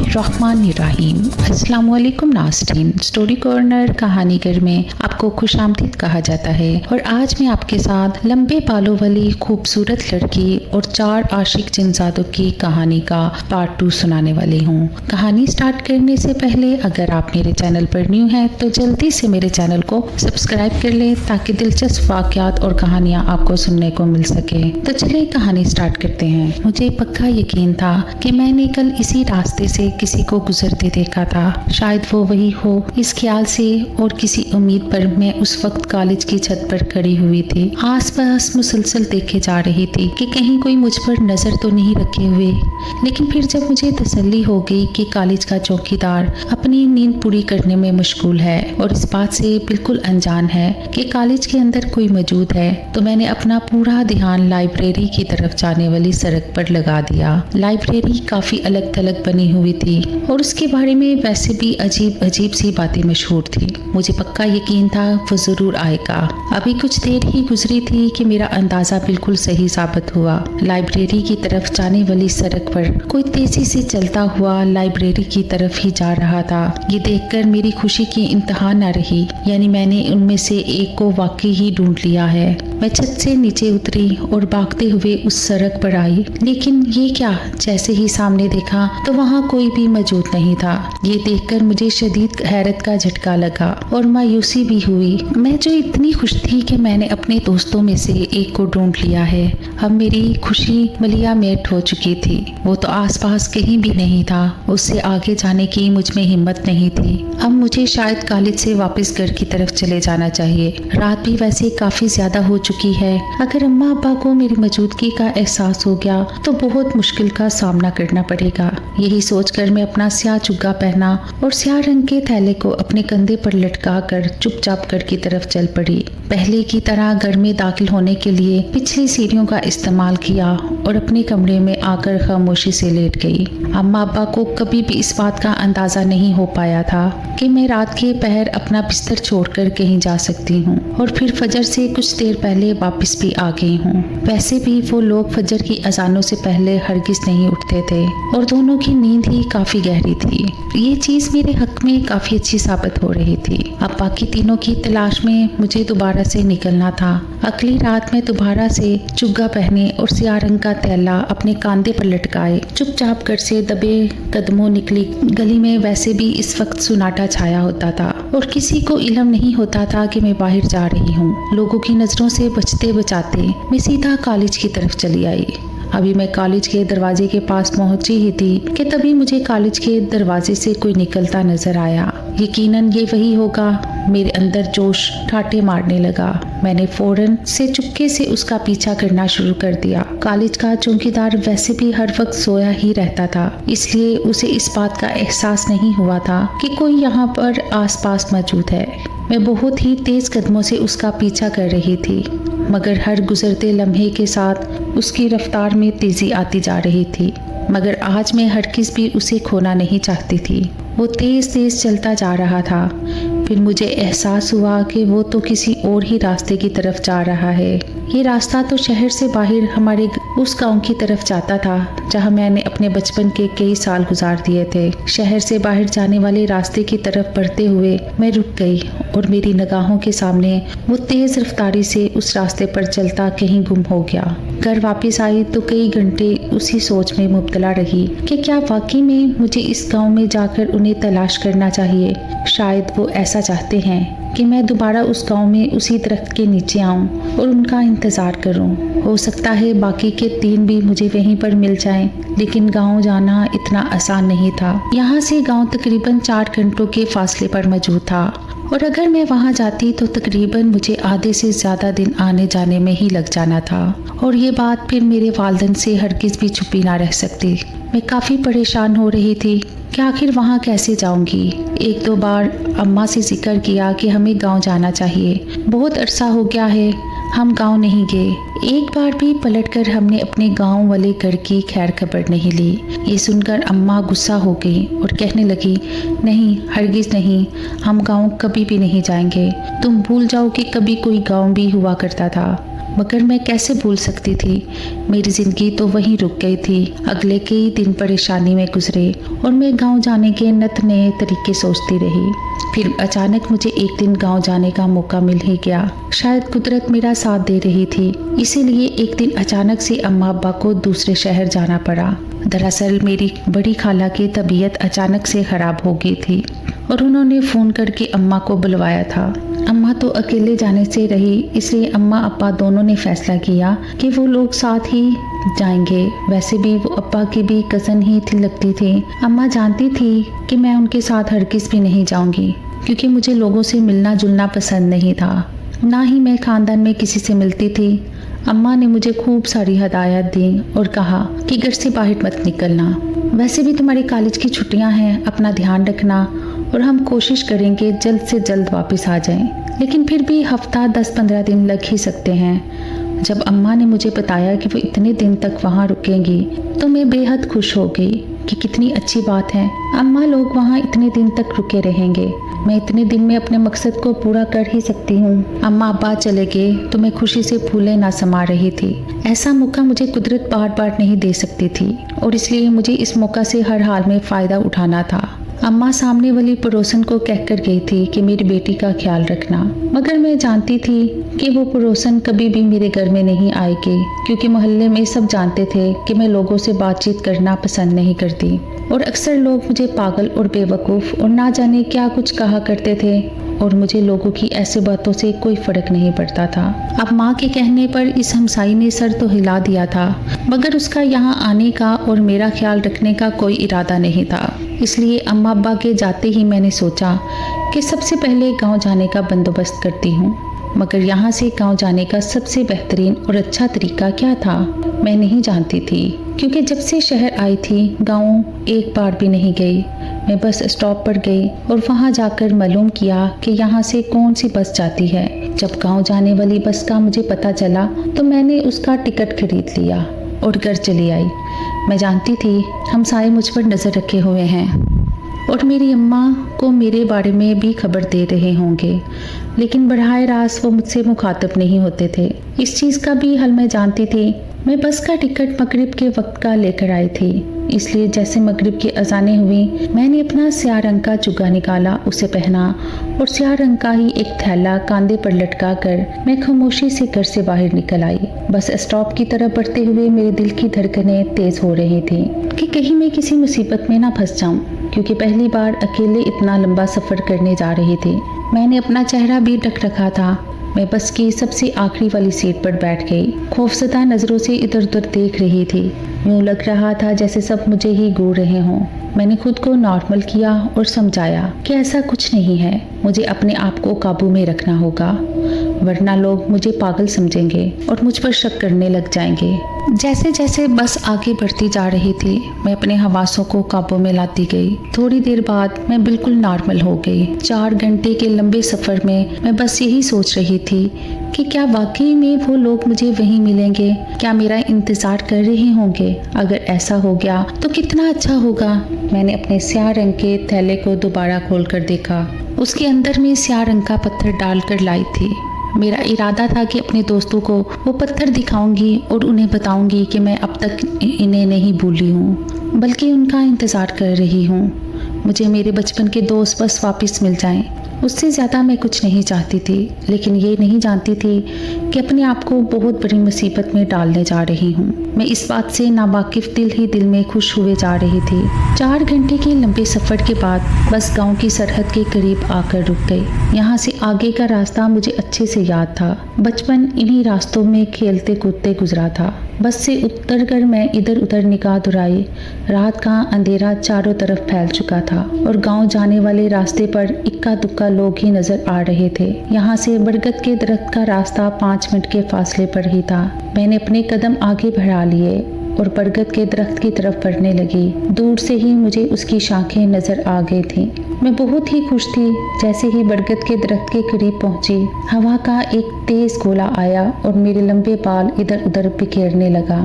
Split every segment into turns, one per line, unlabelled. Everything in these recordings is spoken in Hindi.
बिस्मिल्लाहिर्रहमानिर्रहीम। अस्सलाम वालेकुम नाज़रीन। स्टोरी कॉर्नर कहानी घर में आपको खुशामदीद कहा जाता है और आज मैं आपके साथ लंबे बालों वाली खूबसूरत लड़की और 4 आशिक जिनजादों की कहानी का पार्ट 2 सुनाने वाली हूँ। कहानी स्टार्ट करने से पहले अगर आप मेरे चैनल पर न्यू हैं तो जल्दी से मेरे चैनल को सब्सक्राइब कर लें ताकि दिलचस्प वाक़यात और कहानियाँ आपको सुनने को मिल सके। तो चलिए कहानी स्टार्ट करते हैं। मुझे पक्का यकीन था कि मैंने कल इसी रास्ते से किसी को गुजरते देखा था। शायद वो वही हो। इस ख्याल से और किसी उम्मीद पर मैं उस वक्त कॉलेज की छत पर खड़ी हुई थी। आसपास मुसलसल देखे जा रही थी कि कहीं कोई मुझ पर नजर तो नहीं रखे हुए। लेकिन फिर जब मुझे तसल्ली हो गई कि कॉलेज का चौकीदार अपनी नींद पूरी करने में मशगूल है और इस बात से बिल्कुल अनजान है कि कॉलेज के अंदर कोई मौजूद है, तो मैंने अपना पूरा ध्यान लाइब्रेरी की तरफ जाने वाली सड़क पर लगा दिया। लाइब्रेरी काफी अलग थलग बनी हुई थी और उसके बारे में वैसे भी अजीब अजीब सी बातें मशहूर थी। मुझे पक्का यकीन था वो जरूर आएगा। अभी कुछ देर ही गुजरी थी कि मेरा अंदाजा बिल्कुल सही साबित हुआ। लाइब्रेरी की तरफ जाने वाली सड़क पर कोई तेजी से चलता हुआ लाइब्रेरी की तरफ ही जा रहा था। ये देखकर मेरी खुशी की इंतहा न रही, यानी मैंने उनमें से एक को वाकई ही ढूंढ लिया है। मैं छत से नीचे उतरी और भागते हुए उस सड़क पर आई, लेकिन ये क्या, जैसे ही सामने देखा तो वहाँ कोई भी मौजूद नहीं था। ये देखकर मुझे शदीद हैरत का झटका लगा और मायूसी भी हुई। मैं जो इतनी खुश थी कि मैंने अपने दोस्तों में से एक को ढूंढ लिया है, अब मेरी खुशी मलिया मेट हो चुकी थी। वो तो आसपास कहीं भी नहीं था। उससे आगे जाने की मुझ में हिम्मत नहीं थी। अब मुझे शायद कॉलेज से वापस घर की तरफ चले जाना चाहिए। रात भी वैसे काफी ज्यादा हो चुकी है। अगर अम्मा अब्बा को मेरी मौजूदगी का एहसास हो गया तो बहुत मुश्किल का सामना करना पड़ेगा। यही सोचकर मैं अपना स्याह चुग्गा पहना और स्याह रंग के थैले को अपने कंधे पर लटका कर चुपचाप घर की तरफ चल पड़ी। पहले की तरह घर में दाखिल होने के लिए पिछली सीढ़ियों का इस्तेमाल किया और अपने कमरे में आकर खामोशी से लेट गई। अम्मा अब्बा को कभी भी इस बात का अंदाजा नहीं हो पाया था कि मैं रात के पहर अपना बिस्तर छोड़कर कहीं जा सकती हूँ और फिर फजर से कुछ देर पहले वापस भी आ गई हूँ। वैसे भी वो लोग फजर की अजानों से पहले हरगिज नहीं उठते थे और दोनों की नींद ही काफी गहरी थी। ये चीज मेरे हक में काफी अच्छी साबित हो रही थी। अब बाकी तीनों की तलाश में मुझे दोबारा से निकलना था। अगली रात में दोबारा से चुग्गा पहने और स्याह रंग का थैला अपने कांधे पर लटकाए चुपचाप घर से दबे कदमों निकली। गली में वैसे भी इस वक्त सुनाटा छाया होता था और किसी को इल्म नहीं होता था कि मैं बाहर जा रही हूँ। लोगों की नजरों से बचते बचाते मैं सीधा कॉलेज की तरफ चली आई। अभी मैं कॉलेज के दरवाजे के पास पहुंची ही थी कि तभी मुझे कॉलेज के दरवाजे से कोई निकलता नजर आया। यकीनन ये वही होगा। मेरे अंदर जोश ठाटे मारने लगा। मैंने फौरन से चुपके से उसका पीछा करना शुरू कर दिया। कॉलेज का चौकीदार वैसे भी हर वक्त सोया ही रहता था, इसलिए उसे इस बात का एहसास नहीं हुआ था कि कोई यहाँ पर आसपास मौजूद है। मैं बहुत ही तेज कदमों से उसका पीछा कर रही थी, मगर हर गुजरते लम्हे के साथ उसकी रफ्तार में तेजी आती जा रही थी। मगर आज मैं हरगिज़ भी उसे खोना नहीं चाहती थी। वो तेज तेज चलता जा रहा था। फिर मुझे एहसास हुआ कि वो तो किसी और ही रास्ते की तरफ जा रहा है। ये रास्ता तो शहर से बाहर हमारे उस गांव की तरफ जाता था जहां मैंने अपने बचपन के कई साल गुजार दिए थे। शहर से बाहर जाने वाले रास्ते की तरफ बढ़ते हुए मैं रुक गई और मेरी निगाहों के सामने वो तेज रफ्तारी से उस रास्ते पर चलता कहीं गुम हो गया। घर वापस आई तो कई घंटे उसी सोच में मुब्तला रही कि क्या वाकई में मुझे इस गांव में जाकर उन्हें तलाश करना चाहिए। शायद वो ऐसा चाहते हैं कि मैं दोबारा उस गांव में उसी दरख्त के नीचे आऊं और उनका इंतजार करूं। हो सकता है बाकी के 3 भी मुझे वहीं पर मिल जाएं, लेकिन गांव जाना इतना आसान नहीं था। यहाँ से गांव तकरीबन 4 घंटों के फासले पर मौजूद था और अगर मैं वहाँ जाती तो तकरीबन मुझे आधे से ज़्यादा दिन आने जाने में ही लग जाना था और ये बात फिर मेरे वालिदैन से हरगिज़ भी छुपी ना रह सकती। मैं काफ़ी परेशान हो रही थी कि आखिर वहाँ कैसे जाऊँगी। 1-2 बार अम्मा से जिक्र किया कि हमें गांव जाना चाहिए। बहुत अरसा हो गया है हम गांव नहीं गए। एक बार भी पलटकर हमने अपने गांव वाले घर की खैर खबर नहीं ली। ये सुनकर अम्मा गुस्सा हो गई और कहने लगी, नहीं, हरगिज़ नहीं, हम गांव कभी भी नहीं जाएंगे। तुम भूल जाओ कि कभी कोई गांव भी हुआ करता था। मगर मैं कैसे भूल सकती थी। मेरी ज़िंदगी तो वहीं रुक गई थी। अगले कई दिन परेशानी में गुजरे और मैं गांव जाने के नत नए तरीके सोचती रही। फिर अचानक मुझे एक दिन गांव जाने का मौका मिल ही गया। शायद कुदरत मेरा साथ दे रही थी, इसीलिए एक दिन अचानक से अम्मा अब्बा को दूसरे शहर जाना पड़ा। दरअसल मेरी बड़ी खाला की तबीयत अचानक से ख़राब हो गई थी और उन्होंने फ़ोन करके अम्मा को बुलवाया था। अम्मा तो अकेले जाने से रही, इसलिए अम्मा अब्बा दोनों ने फैसला किया कि वो लोग साथ ही जाएंगे। वैसे भी वो अब्बा की भी कज़न ही थी लगती थी। अम्मा जानती थी कि मैं उनके साथ हरगिज़ भी नहीं जाऊंगी, क्योंकि मुझे लोगों से मिलना जुलना पसंद नहीं था, ना ही मैं ख़ानदान में किसी से मिलती थी। अम्मा ने मुझे खूब सारी हदायत दी और कहा कि घर से बाहर मत निकलना। वैसे भी तुम्हारी कॉलेज की छुट्टियां हैं, अपना ध्यान रखना और हम कोशिश करेंगे जल्द से जल्द वापस आ जाएं। लेकिन फिर भी हफ्ता 10-15 दिन लग ही सकते हैं। जब अम्मा ने मुझे बताया कि वो इतने दिन तक वहाँ रुकेंगी तो मैं बेहद खुश हो गई कि कितनी अच्छी बात है, अम्मा लोग वहाँ इतने दिन तक रुके रहेंगे। मैं इतने दिन में अपने मकसद को पूरा कर ही सकती हूँ। अम्मा अब्बा चले गए तो मैं खुशी से फूले ना समा रही थी। ऐसा मौका मुझे कुदरत बार बार नहीं दे सकती थी और इसलिए मुझे इस मौका से हर हाल में फ़ायदा उठाना था। अम्मा सामने वाली पड़ोसन को कहकर गई थी कि मेरी बेटी का ख्याल रखना, मगर मैं जानती थी कि वो पड़ोसन कभी भी मेरे घर में नहीं आएगी, क्योंकि मोहल्ले में सब जानते थे कि मैं लोगों से बातचीत करना पसंद नहीं करती और अक्सर लोग मुझे पागल और बेवकूफ़ और ना जाने क्या कुछ कहा करते थे और मुझे लोगों की ऐसी बातों से कोई फ़र्क नहीं पड़ता था। अब माँ के कहने पर इस हमसाई ने सर तो हिला दिया था, मगर उसका यहाँ आने का और मेरा ख्याल रखने का कोई इरादा नहीं था। इसलिए अम्मा अब्बा के जाते ही मैंने सोचा कि सबसे पहले गांव जाने का बंदोबस्त करती हूँ। मगर यहाँ से गांव जाने का सबसे बेहतरीन और अच्छा तरीका क्या था मैं नहीं जानती थी, क्योंकि जब से शहर आई थी गांव एक बार भी नहीं गई। मैं बस स्टॉप पर गई और वहां जाकर मालूम किया कि यहाँ से कौन सी बस जाती है। जब गांव जाने वाली बस का मुझे पता चला तो मैंने उसका टिकट खरीद लिया और घर चली आई। मैं जानती थी हमसाये मुझ पर नज़र रखे हुए हैं और मेरी अम्मा को मेरे बारे में भी खबर दे रहे होंगे, लेकिन बराह रास्त वो मुझसे मुखातब नहीं होते थे। इस चीज़ का भी हल मैं जानती थी। मैं बस का टिकट मगरिब के वक्त का लेकर आई थी, इसलिए जैसे मगरिब की अजानें हुई मैंने अपना स्याह रंग का चुग्गा निकाला, उसे पहना और स्याह रंग का ही एक थैला कांधे पर लटका कर मैं खामोशी से घर से बाहर निकल आई। बस स्टॉप की तरफ बढ़ते हुए मेरे दिल की धड़कनें तेज हो रही थी कि कहीं मैं किसी मुसीबत में ना फंस जाऊं, क्योंकि पहली बार अकेले इतना लंबा सफ़र करने जा रही थी। मैंने अपना चेहरा भी ढक रखा था। मैं बस की सबसे आखिरी वाली सीट पर बैठ गई। खौफजदा नज़रों से इधर उधर देख रही थी। यूँ लग रहा था जैसे सब मुझे ही घूर रहे हों। मैंने खुद को नॉर्मल किया और समझाया कि ऐसा कुछ नहीं है, मुझे अपने आप को काबू में रखना होगा, वरना लोग मुझे पागल समझेंगे और मुझ पर शक करने लग जाएंगे। जैसे जैसे बस आगे बढ़ती जा रही थी मैं अपने हवासों को काबू में लाती गई। थोड़ी देर बाद मैं बिल्कुल नॉर्मल हो गई। 4 घंटे के लंबे सफ़र में मैं बस यही सोच रही थी कि क्या वाकई में वो लोग मुझे वहीं मिलेंगे, क्या मेरा इंतज़ार कर रहे होंगे। अगर ऐसा हो गया तो कितना अच्छा होगा। मैंने अपने स्याह रंग के थैले को दोबारा खोल कर देखा। उसके अंदर में स्याह रंग का पत्थर डालकर लाई थी। मेरा इरादा था कि अपने दोस्तों को वो पत्थर दिखाऊंगी और उन्हें बताऊंगी कि मैं अब तक इन्हें नहीं भूली हूँ, बल्कि उनका इंतज़ार कर रही हूँ। मुझे मेरे बचपन के दोस्त बस वापस मिल जाएं, उससे ज़्यादा मैं कुछ नहीं चाहती थी। लेकिन ये नहीं जानती थी कि अपने आप को बहुत बड़ी मुसीबत में डालने जा रही हूँ। मैं इस बात से नावाकिफ दिल ही दिल में खुश हुए जा रही थी। 4 घंटे के लंबे सफ़र के बाद बस गांव की सरहद के करीब आकर रुक गई। यहाँ से आगे का रास्ता मुझे अच्छे से याद था। बचपन इन्हीं रास्तों में खेलते कूदते गुजरा था। बस से उतरकर मैं इधर उधर निगाह दुराई। रात का अंधेरा चारों तरफ फैल चुका था और गांव जाने वाले रास्ते पर इक्का दुक्का लोग ही नजर आ रहे थे। यहाँ से बरगद के दरख्त का रास्ता 5 मिनट के फासले पर ही था। मैंने अपने कदम आगे बढ़ा लिए और बरगद के दरख्त की तरफ बढ़ने लगी। दूर से ही मुझे उसकी शाखें नजर आ गई थी। मैं बहुत ही खुश थी। जैसे ही बरगद के दरख्त के करीब पहुंची, हवा का एक तेज गोला आया और मेरे लंबे बाल इधर उधर बिखेरने लगा।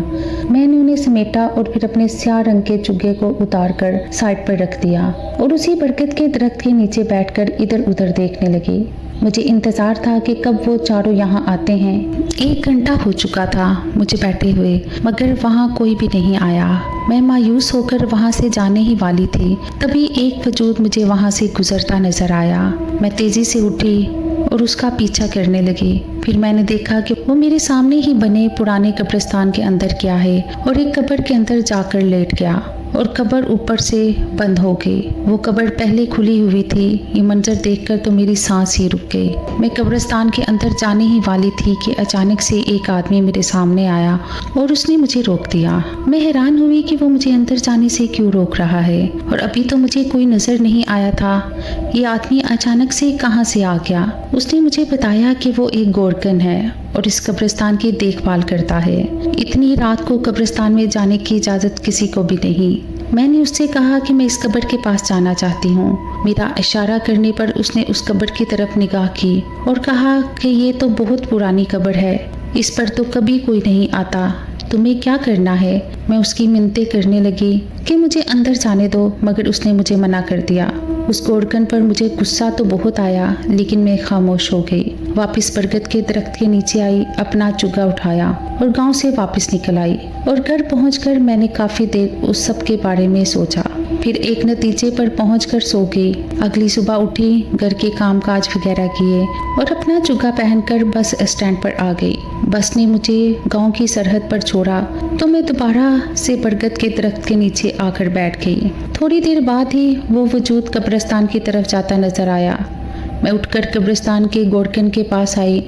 मैंने उन्हें समेटा और फिर अपने स्याह रंग के चुग्गे को उतारकर साइड पर रख दिया और उसी बरगद के दरख्त के नीचे बैठकर इधर उधर देखने लगी। मुझे इंतज़ार था कि कब वो चारों यहाँ आते हैं। 1 घंटा हो चुका था मुझे बैठे हुए, मगर वहाँ कोई भी नहीं आया। मैं मायूस होकर वहाँ से जाने ही वाली थी, तभी एक वजूद मुझे वहाँ से गुजरता नजर आया। मैं तेज़ी से उठी और उसका पीछा करने लगी। फिर मैंने देखा कि वो मेरे सामने ही बने पुराने कब्रिस्तान के अंदर गया है और एक कब्र के अंदर जाकर लेट गया और कब्र ऊपर से बंद हो गई। वो कब्र पहले खुली हुई थी। ये मंजर देखकर तो मेरी सांस ही रुक गई। मैं कब्रिस्तान के अंदर जाने ही वाली थी कि अचानक से एक आदमी मेरे सामने आया और उसने मुझे रोक दिया। मैं हैरान हुई कि वो मुझे अंदर जाने से क्यों रोक रहा है, और अभी तो मुझे कोई नजर नहीं आया था। ये आदमी अचानक से कहाँ से आ गया? उसने मुझे बताया कि वो एक गोरकन है और इस कब्रिस्तान की देखभाल करता है। इतनी रात को कब्रिस्तान में जाने की इजाज़त किसी को भी नहीं। मैंने उससे कहा कि मैं इस कब्र के पास जाना चाहती हूँ। मेरा इशारा करने पर उसने उस कब्र की तरफ निगाह की और कहा कि ये तो बहुत पुरानी कब्र है, इस पर तो कभी कोई नहीं आता, तुम्हें क्या करना है? मैं उसकी मिन्नतें करने लगी कि मुझे अंदर जाने दो, मगर उसने मुझे मना कर दिया। उस गोरकन पर मुझे गुस्सा तो बहुत आया, लेकिन मैं खामोश हो गई। वापस बरगद के दरख्त के नीचे आई, अपना चुग्गा उठाया और गांव से वापस निकल आई। और घर पहुंचकर मैंने काफ़ी देर उस सब के बारे में सोचा, फिर एक नतीजे पर पहुंचकर सो गई। अगली सुबह उठी, घर के कामकाज वगैरह किए और अपना चुग्गा पहनकर बस स्टैंड पर आ गई। बस ने मुझे गांव की सरहद पर छोड़ा तो मैं दोबारा से बरगद के दरख्त के नीचे आकर बैठ गई। थोड़ी देर बाद ही वो वजूद कब्रिस्तान की तरफ जाता नजर आया। मैं उठकर कब्रिस्तान के गोरकन के पास आई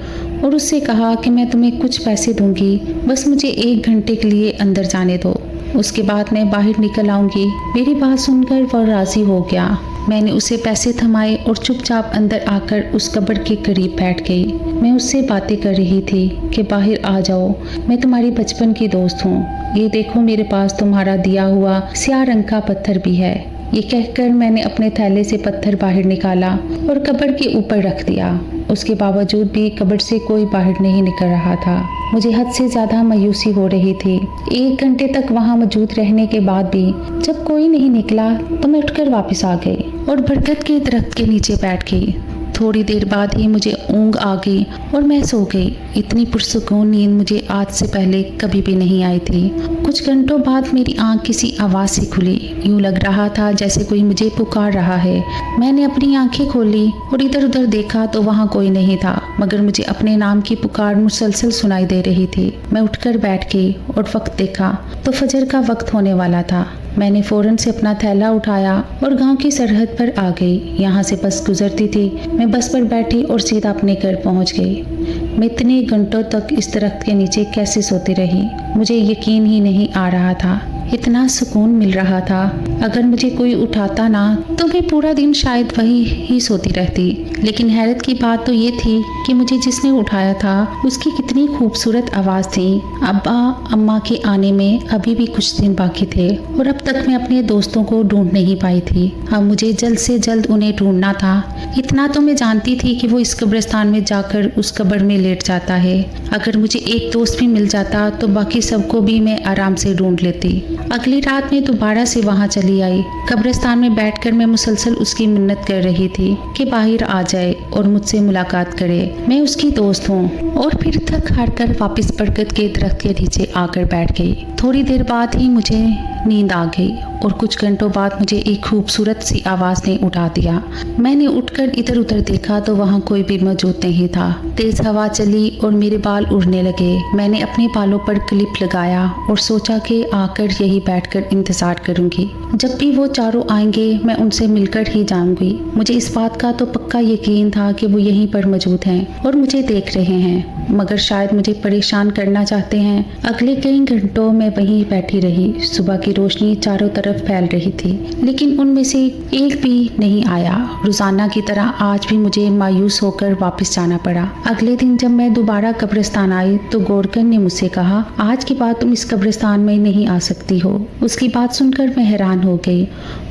और उससे कहा कि मैं तुम्हें कुछ पैसे दूंगी, बस मुझे 1 घंटे के लिए अंदर जाने दो, उसके बाद मैं बाहर निकल आऊंगी। मेरी बात सुनकर वह राजी हो गया। मैंने उसे पैसे थमाए और चुपचाप अंदर आकर उस कब्र के करीब बैठ गई। मैं उससे बातें कर रही थी कि बाहर आ जाओ, मैं तुम्हारी बचपन की दोस्त हूँ, ये देखो मेरे पास तुम्हारा दिया हुआ स्याह रंग का पत्थर भी है। ये कहकर मैंने अपने थैले से पत्थर बाहर निकाला और कब्र के ऊपर रख दिया। उसके बावजूद भी कब्र से कोई बाहर नहीं निकल रहा था। मुझे हद से ज़्यादा मायूसी हो रही थी। 1 घंटे तक वहाँ मौजूद रहने के बाद भी जब कोई नहीं निकला तो मैं उठकर वापस आ गई और बरगद के दरख्त के नीचे बैठ गई। थोड़ी देर बाद ही मुझे ऊँग आ गई और मैं सो गई। इतनी पुरसुकून नींद मुझे आज से पहले कभी भी नहीं आई थी। कुछ घंटों बाद मेरी आंख किसी आवाज़ से खुली। यूँ लग रहा था जैसे कोई मुझे पुकार रहा है। मैंने अपनी आंखें खोली और इधर उधर देखा तो वहाँ कोई नहीं था, मगर मुझे अपने नाम की पुकार मुसलसल सुनाई दे रही थी। मैं उठकर बैठ गई और वक्त देखा तो फजर का वक्त होने वाला था। मैंने फ़ौरन से अपना थैला उठाया और गांव की सरहद पर आ गई। यहाँ से बस गुजरती थी। मैं बस पर बैठी और सीधा अपने घर पहुँच गई। मैं इतने घंटों तक इस दरख्त के नीचे कैसे सोती रही, मुझे यकीन ही नहीं आ रहा था। इतना सुकून मिल रहा था। अगर मुझे कोई उठाता ना तो मैं पूरा दिन शायद वही ही सोती रहती। लेकिन हैरत की बात तो ये थी कि मुझे जिसने उठाया था उसकी कितनी खूबसूरत आवाज़ थी। अब्बा अम्मा के आने में अभी भी कुछ दिन बाकी थे और अब तक मैं अपने दोस्तों को ढूंढ नहीं पाई थी। अब मुझे जल्द से जल्द उन्हें ढूंढना था। इतना तो मैं जानती थी कि वो इस कब्रिस्तान में जाकर उस कब्र में लेट जाता है। अगर मुझे एक दोस्त भी मिल जाता तो बाकी सबको भी मैं आराम से ढूंढ लेती। अगली रात में दोबारा से वहाँ चली आई। कब्रिस्तान में बैठकर मैं मुसलसल उसकी मिन्नत कर रही थी कि बाहर आ जाए और मुझसे मुलाकात करे, मैं उसकी दोस्त हूँ। और फिर थक हार कर वापस बरगद के दरख्त के नीचे आकर बैठ गई। थोड़ी देर बाद ही मुझे नींद आ गई और कुछ घंटों बाद मुझे एक खूबसूरत सी आवाज़ ने उठा दिया। मैंने उठकर इधर उधर देखा तो वहाँ कोई भी मौजूद नहीं था। तेज हवा चली और मेरे बाल उड़ने लगे। मैंने अपने बालों पर क्लिप लगाया और सोचा कि आकर यही बैठकर इंतजार करूंगी। जब भी वो चारों आएंगे मैं उनसे मिलकर ही जाऊंगी। मुझे इस बात का तो पक्का यकीन था कि वो यहीं पर मौजूद हैं और मुझे देख रहे हैं, मगर शायद मुझे परेशान करना चाहते हैं। अगले कई घंटों में वहीं बैठी रही। सुबह की रोशनी चारों तरफ फैल रही थी, लेकिन उनमें से एक भी नहीं आया। रोजाना की तरह आज भी मुझे मायूस होकर वापस जाना पड़ा। अगले दिन जब मैं दोबारा कब्रिस्तान आई तो गोरकन ने मुझसे कहा, आज के बाद तुम इस कब्रिस्तान में नहीं आ सकती हो। उसकी बात सुनकर मैं हैरान हो गई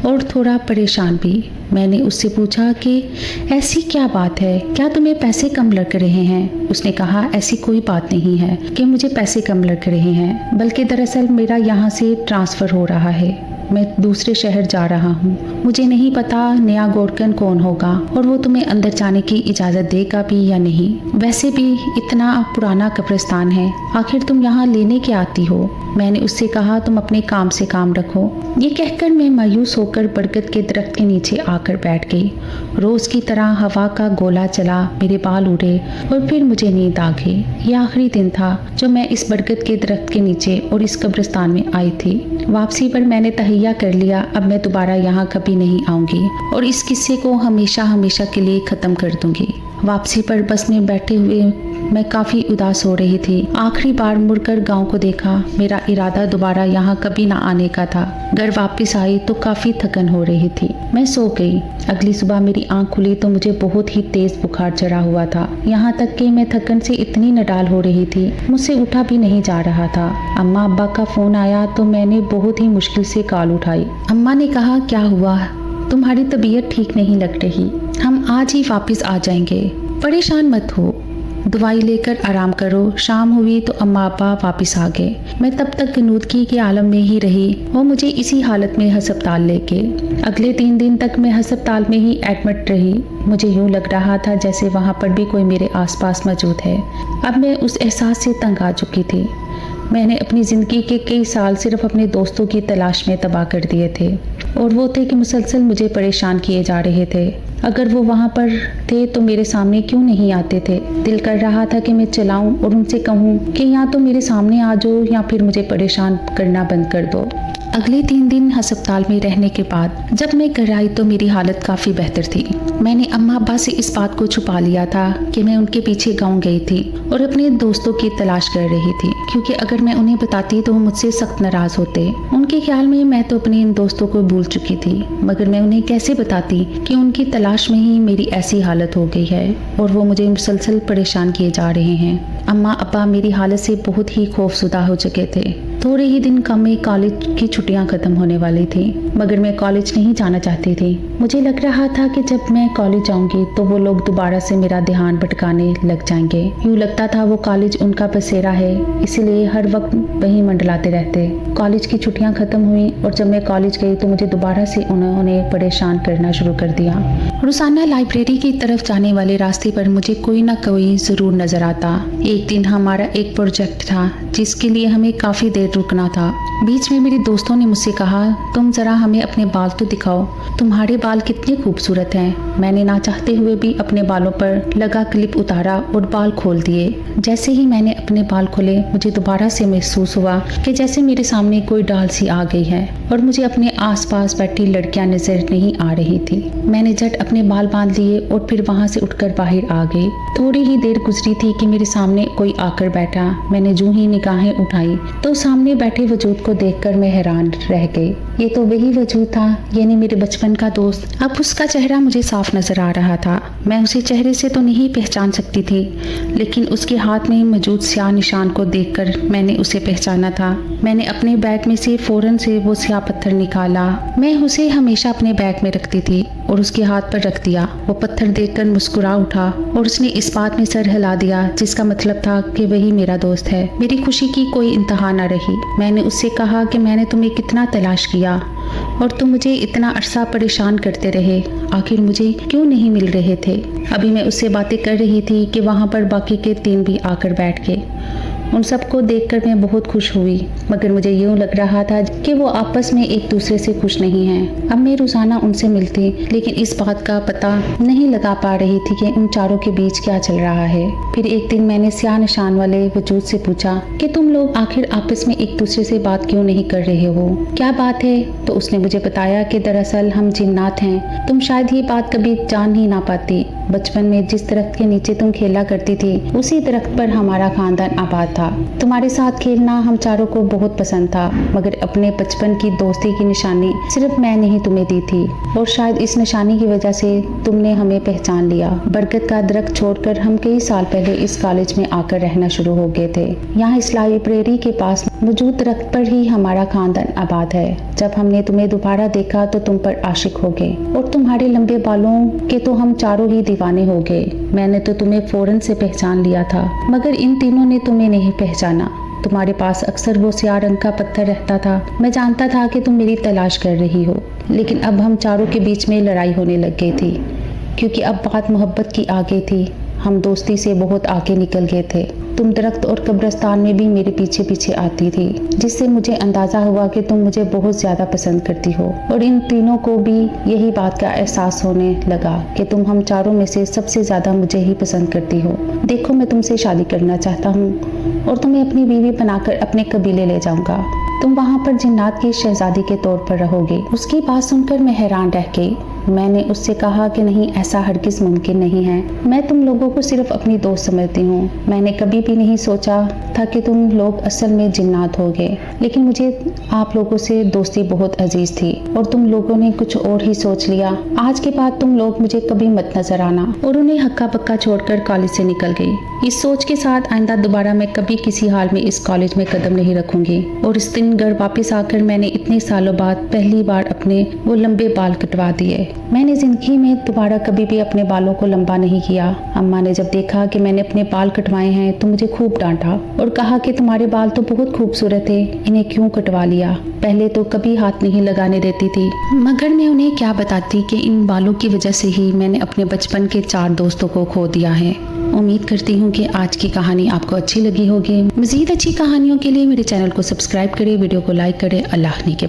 और थोड़ा परेशान भी। मैंने उससे पूछा कि ऐसी क्या बात है, क्या तुम्हें पैसे कम लग रहे हैं? उसने कहा, ऐसी कोई बात नहीं है कि मुझे पैसे कम लग रहे हैं, बल्कि दरअसल मेरा यहाँ से ट्रांसफ़र हो रहा है। मैं दूसरे शहर जा रहा हूँ। मुझे नहीं पता नया गोरकन कौन होगा और वो तुम्हें अंदर जाने की इजाज़त देगा भी या नहीं। वैसे भी इतना पुराना कब्रिस्तान है, आखिर तुम यहाँ लेने क्या आती हो? मैंने उससे कहा, तुम अपने काम से काम रखो। ये कहकर मैं मायूस होकर बरगद के दरख्त के नीचे आकर बैठ गई। रोज़ की तरह हवा का गोला चला, मेरे बाल उड़े और फिर मुझे नींद आ गई। ये आखिरी दिन था जो मैं इस बरगद के दरख्त के नीचे और इस कब्रिस्तान में आई थी। वापसी पर मैंने तहैया कर लिया, अब मैं दोबारा यहाँ कभी नहीं आऊँगी और इस किस्से को हमेशा हमेशा के लिए ख़त्म कर दूँगी। वापसी पर बस में बैठे हुए मैं काफ़ी उदास हो रही थी। आखिरी बार मुड़कर गांव को देखा। मेरा इरादा दोबारा यहाँ कभी ना आने का था। घर वापस आई तो काफ़ी थकन हो रही थी। मैं सो गई। अगली सुबह मेरी आंख खुली तो मुझे बहुत ही तेज़ बुखार चढ़ा हुआ था, यहाँ तक कि मैं थकन से इतनी नडाल हो रही थी, मुझसे उठा भी नहीं जा रहा था। अम्मा अब्बा का फ़ोन आया तो मैंने बहुत ही मुश्किल से कॉल उठाई। अम्मा ने कहा, क्या हुआ? तुम्हारी तबीयत ठीक नहीं लग रही, हम आज ही वापस आ जाएंगे, परेशान मत हो, दवाई लेकर आराम करो। शाम हुई तो अम्मा अब्बा वापस आ गए। मैं तब तक गनूदगी के आलम में ही रही, वो मुझे इसी हालत में हस्पताल लेके। अगले 3 दिन तक मैं हस्पताल में ही एडमिट रही। मुझे यूँ लग रहा था जैसे वहाँ पर भी कोई मेरे आसपास मौजूद है। अब मैं उस एहसास से तंग आ चुकी थी। मैंने अपनी ज़िंदगी के कई साल सिर्फ अपने दोस्तों की तलाश में तबाह कर दिए थे और वो थे कि मुसलसल मुझे परेशान किए जा रहे थे। अगर वो वहाँ पर थे तो मेरे सामने क्यों नहीं आते थे? दिल कर रहा था कि मैं चलाऊं और उनसे कहूं कि या तो मेरे सामने आ जाओ या फिर मुझे परेशान करना बंद कर दो। अगले 3 दिन अस्पताल में रहने के बाद जब मैं घर आई तो मेरी हालत काफ़ी बेहतर थी। मैंने अम्मा अब्बा से इस बात को छुपा लिया था कि मैं उनके पीछे गाँव गई थी और अपने दोस्तों की तलाश कर रही थी, क्योंकि अगर मैं उन्हें बताती तो वो मुझसे सख्त नाराज़ होते। उनके ख्याल में मैं तो अपने इन दोस्तों को भूल चुकी थी, मगर मैं उन्हें कैसे बताती कि उनकी तलाश में ही मेरी ऐसी हालत हो गई है और वो मुझे मुसलसल परेशान किए जा रहे हैं। अम्मा अब्बा मेरी हालत से बहुत ही खौफज़दा हो चुके थे। थोड़े ही दिन कम में कॉलेज की छुट्टियां ख़त्म होने वाली थी, मगर मैं कॉलेज नहीं जाना चाहती थी। मुझे लग रहा था कि जब मैं कॉलेज जाऊंगी तो वो लोग दोबारा से मेरा ध्यान भटकाने लग जाएंगे। यूँ लगता था वो कॉलेज उनका बसेरा है, इसलिए हर वक्त वहीं मंडलाते रहते। कॉलेज की छुट्टियां ख़त्म हुई और जब मैं कॉलेज गई तो मुझे दोबारा से उन्होंने परेशान करना शुरू कर दिया। रोज़ाना लाइब्रेरी की तरफ जाने वाले रास्ते पर मुझे कोई ना कोई ज़रूर नज़र आता। एक दिन हमारा एक प्रोजेक्ट था जिसके लिए हमें काफ़ी देर रुकना था। बीच में मेरे दोस्तों ने मुझसे कहा, तुम ज़रा हमें अपने बाल तो दिखाओ, तुम्हारे बाल कितने खूबसूरत हैं। मैंने ना चाहते हुए भी अपने बालों पर लगा क्लिप उतारा और बाल खोल दिए। जैसे ही मैंने अपने बाल खोले मुझे दोबारा से महसूस हुआ कि जैसे मेरे सामने कोई डाल सी आ गई है और मुझे अपने आसपास बैठी लड़कियां नजर नहीं आ रही थी। मैंने झट अपने बाल बांध लिए और फिर वहां से उठकर बाहर आ गई। थोड़ी ही देर गुजरी थी कि मेरे सामने कोई आकर बैठा। मैंने जूं ही निगाहें उठाई तो सामने बैठे वजूद को देखकर मैं हैरान रह गई। ये तो वही वजूद था, यानी मेरे बचपन का दोस्त। अब उसका चेहरा मुझे साफ नजर आ रहा था। मैं उसे चेहरे से तो नहीं पहचान सकती थी, लेकिन उसके हाथ में मौजूद स्याह निशान को देखकर मैंने उसे पहचाना था। मैंने अपने बैग में से फौरन से वो स्याह पत्थर निकाला। मैं उसे हमेशा अपने बैग में रखती थी और उसके हाथ पर रख दिया। वो पत्थर देखकर मुस्कुरा उठा और उसने इस बात में सर हिला दिया जिसका मतलब था कि वही मेरा दोस्त है। मेरी खुशी की कोई इंतहा न रही। मैंने उससे कहा कि मैंने तुम्हें कितना तलाश किया और तुम मुझे इतना अरसा परेशान करते रहे, आखिर मुझे क्यों नहीं मिल रहे थे। अभी मैं उससे बातें कर रही थी कि वहाँ पर बाकी के 3 भी आकर बैठ गए। उन सबको देखकर मैं बहुत खुश हुई, मगर मुझे यूँ लग रहा था कि वो आपस में एक दूसरे से खुश नहीं हैं। अब मैं रोज़ाना उनसे मिलती, लेकिन इस बात का पता नहीं लगा पा रही थी कि उन चारों के बीच क्या चल रहा है। फिर एक दिन मैंने स्याह निशान वाले वजूद से पूछा कि तुम लोग आखिर आपस में एक दूसरे से बात क्यों नहीं कर रहे हो, क्या बात है? तो उसने मुझे बताया कि दरअसल हम जिन्नात हैं। तुम शायद ये बात कभी जान ही ना पाती। बचपन में जिस दरख्त के नीचे तुम खेला करती थी, उसी दरख्त पर हमारा खानदान आबाद था। तुम्हारे साथ खेलना हम चारों को बहुत पसंद था, मगर अपने बचपन की दोस्ती की निशानी सिर्फ मैं नहीं तुम्हें दी थी, और शायद इस निशानी की वजह से तुमने हमें पहचान लिया। बरगद का दरख्त छोड़कर हम कई साल पहले इस कॉलेज में आकर रहना शुरू हो गए थे। यहाँ इस लाइब्रेरी के पास मौजूद दरख्त पर ही हमारा खानदान आबाद है। जब हमने तुम्हें दोबारा देखा तो तुम पर आशिक हो गए, और तुम्हारे लंबे बालों के तो हम चारों ही दीवाने हो गए। मैंने तो तुम्हें फौरन से पहचान लिया था, मगर इन तीनों ने तुम्हें नहीं पहचाना। तुम्हारे पास अक्सर वो स्याह रंग का पत्थर रहता था। मैं जानता था कि तुम मेरी तलाश कर रही हो, लेकिन अब हम चारों के बीच में लड़ाई होने लग गई थी, क्योंकि अब बात मोहब्बत की आगे थी। हम दोस्ती से बहुत आगे निकल गए थे। तुम दरख्त और कब्रिस्तान में भी मेरे पीछे पीछे आती थी, जिससे मुझे अंदाज़ा हुआ कि तुम मुझे बहुत ज़्यादा पसंद करती हो। और इन तीनों को भी यही बात का एहसास होने लगा कि तुम हम चारों में से सबसे ज़्यादा मुझे ही पसंद करती हो। देखो, मैं तुमसे शादी करना चाहता हूँ और तुम्हें अपनी बीवी बनाकर अपने कबीले ले जाऊँगा। तुम वहाँ पर जिन्नात की शहजादी के तौर पर रहोगे। उसकी बात सुनकर मैं हैरान रह गई। मैंने उससे कहा कि नहीं, ऐसा हरगिज़ मुमकिन नहीं है। मैं तुम लोगों को सिर्फ अपनी दोस्त समझती हूँ। मैंने कभी भी नहीं सोचा था कि तुम लोग असल में जिन्नात होगे, लेकिन मुझे आप लोगों से दोस्ती बहुत अजीज थी और तुम लोगों ने कुछ और ही सोच लिया। आज के बाद तुम लोग मुझे कभी मत नजर आना। और उन्हें हक्का बक्का छोड़कर कॉलेज से निकल गई, इस सोच के साथ आइंदा दोबारा मैं कभी किसी हाल में इस कॉलेज में कदम नहीं रखूंगी। और इस दिन घर वापस आकर मैंने इतने सालों बाद पहली बार अपने वो लंबे बाल कटवा दिए। मैंने जिंदगी में दोबारा कभी भी अपने बालों को लंबा नहीं किया। अम्मा ने जब देखा कि मैंने अपने बाल कटवाए हैं तो मुझे खूब डांटा और कहा कि तुम्हारे बाल तो बहुत खूबसूरत थे, इन्हें क्यों कटवा लिया? पहले तो कभी हाथ नहीं लगाने देती थी। मगर मैं उन्हें क्या बताती कि इन बालों की वजह से ही मैंने अपने बचपन के 4 दोस्तों को खो दिया है। उम्मीद करती हूँ कि आज की कहानी आपको अच्छी लगी होगी। मज़ीद अच्छी कहानियों के लिए मेरे चैनल को सब्सक्राइब करें, वीडियो को लाइक करें। अल्लाह ने के